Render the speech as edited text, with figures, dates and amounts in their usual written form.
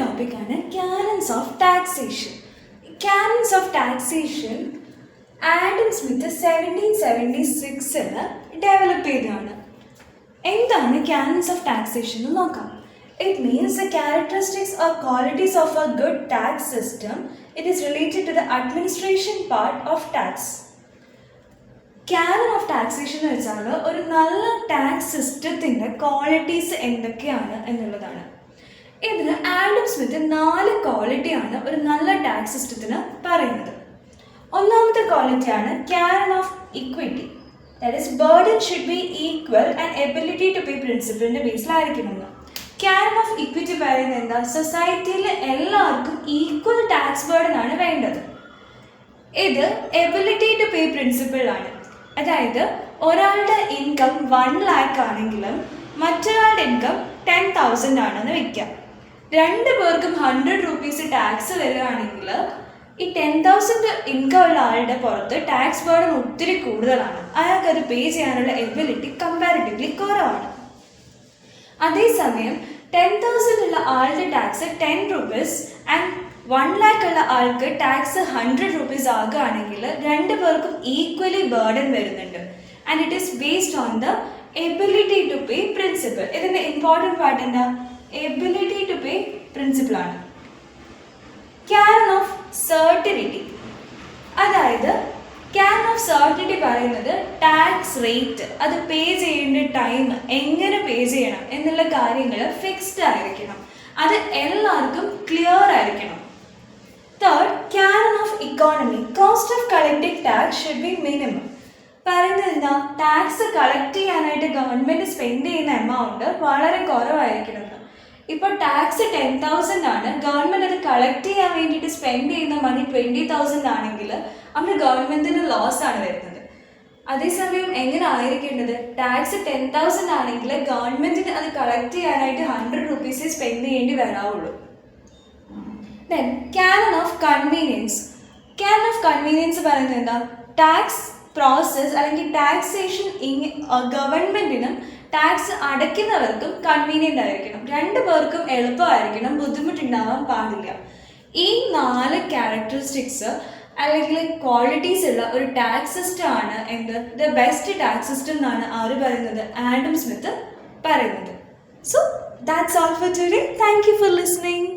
ടോപ്പിക്കാണ് canons of taxation. Canons of taxation Adam Smith 1776 develop ചെയ്തതാണ്. എന്താണ് ക്യാനൻസ് ഓഫ് ടാക്സേഷൻ എന്ന് നോക്കാം. It means the characteristics or qualities of a good tax system. It is related to the administration part of tax. Cannon of taxation എന്ന് വെച്ചാൽ ഒരു നല്ല tax സിസ്റ്റത്തിൻ്റെ qualities എന്തൊക്കെയാണ് എന്നുള്ളതാണ്. ഇതിന് ആഡം സ്മിത്ത് 4 ക്വാളിറ്റിയാണ് ഒരു നല്ല ടാക്സ് സിസ്റ്റത്തിന് പറയുന്നത്. ഒന്നാമത്തെ ക്വാളിറ്റിയാണ് canon of equity. That is burden should be equal and ability to pay പ്രിൻസിപ്പിളിൻ്റെ ബേസിലായിരിക്കണമെന്ന്. ക്യാനൻ ഓഫ് ഇക്വിറ്റി പറയുന്നത് എന്താ? സൊസൈറ്റിയിൽ എല്ലാവർക്കും ഈക്വൽ ടാക്സ് ബർഡൻ ആണ് വേണ്ടത്. ഇത് എബിലിറ്റി ടു പേ പ്രിൻസിപ്പിളാണ്. അതായത് ഒരാളുടെ ഇൻകം 1 lakh ആണെങ്കിലും മറ്റൊരാളുടെ ഇൻകം 10,000 ആണെന്ന് വയ്ക്കാം. 2 പേർക്കും 100 rupees ടാക്സ് വരികയാണെങ്കിൽ ഈ 10,000 ഇൻകം ഉള്ള ആളുടെ പുറത്ത് ടാക്സ് ബർഡൻ ഒത്തിരി കൂടുതലാണ്. അയാൾക്കത് പേ ചെയ്യാനുള്ള എബിലിറ്റി കമ്പാരിറ്റീവ്ലി കുറവാണ്. അതേസമയം 10,000 ഉള്ള ആളുടെ ടാക്സ് 10 rupees ആൻഡ് 1 lakh ഉള്ള ആൾക്ക് ടാക്സ് 100 rupees ആകുകയാണെങ്കിൽ 2 പേർക്കും ഈക്വലി ബർഡൻ വരുന്നുണ്ട്. And it is based on the ability to pay principle. ഇതിൻ്റെ ഇമ്പോർട്ടൻറ്റ് പാർട്ട് എന്താ? എബിലിറ്റി ടു പേ പ്രിൻസിപ്പിളാണ്. ക്യാനൻ ഓഫ് സർട്ടിനിറ്റി, അതായത് ക്യാനൻ ഓഫ് സർട്ടിനിറ്റി പറയുന്നത് ടാക്സ് റേറ്റ്, അത് പേ ചെയ്യേണ്ട ടൈം, എങ്ങനെ പേ ചെയ്യണം എന്നുള്ള കാര്യങ്ങൾ ഫിക്സ്ഡ് ആയിരിക്കണം. അത് എല്ലാവർക്കും ക്ലിയർ ആയിരിക്കണം. Third, cannon of economy. Cost of collecting tax should be minimum. പറയുന്നത് എന്താ? ടാക്സ് കളക്ട് ചെയ്യാനായിട്ട് ഗവൺമെൻറ് സ്പെൻഡ് ചെയ്യുന്ന എമൗണ്ട് വളരെ കുറവായിരിക്കണം. ഇപ്പോൾ ടാക്സ് 10,000 ആണ്, ഗവൺമെൻറ് അത് കളക്ട് ചെയ്യാൻ വേണ്ടിയിട്ട് സ്പെൻഡ് ചെയ്യുന്ന മണി 20,000 ആണെങ്കിൽ അവിടെ ഗവൺമെൻറ്റിന് ലോസ് ആണ് വരുന്നത്. അതേസമയം എങ്ങനെ ആയിരിക്കേണ്ടത്? ടാക്സ് 10,000 ആണെങ്കിൽ ഗവൺമെൻറ്റിന് അത് കളക്ട് ചെയ്യാനായിട്ട് 100 rupees സ്പെൻഡ് ചെയ്യേണ്ടി വരാവുള്ളൂ. Then canon of convenience. Canon of convenience പറയുന്നത് എന്താ? ടാക്സ് പ്രോസസ് അല്ലെങ്കിൽ ടാക്സേഷൻ ഗവൺമെൻറ്റിനും ടാക്സ് അടയ്ക്കുന്നവർക്കും കൺവീനിയൻ്റ് ആയിരിക്കണം. 2 പേർക്കും എളുപ്പമായിരിക്കണം, ബുദ്ധിമുട്ടുണ്ടാവാൻ പാടില്ല. ഈ 4 ക്യാരക്ടറിസ്റ്റിക്സ് അല്ലെങ്കിൽ ക്വാളിറ്റീസ് ഉള്ള ഒരു ടാക്സ് സിസ്റ്റം ആണ് എന്ത്? ദ ബെസ്റ്റ് ടാക്സ് സിസ്റ്റം എന്നാണ് ആര് പറയുന്നത്? ആഡം സ്മിത്ത് പറയുന്നത്. So that's all for today. Thank you for listening.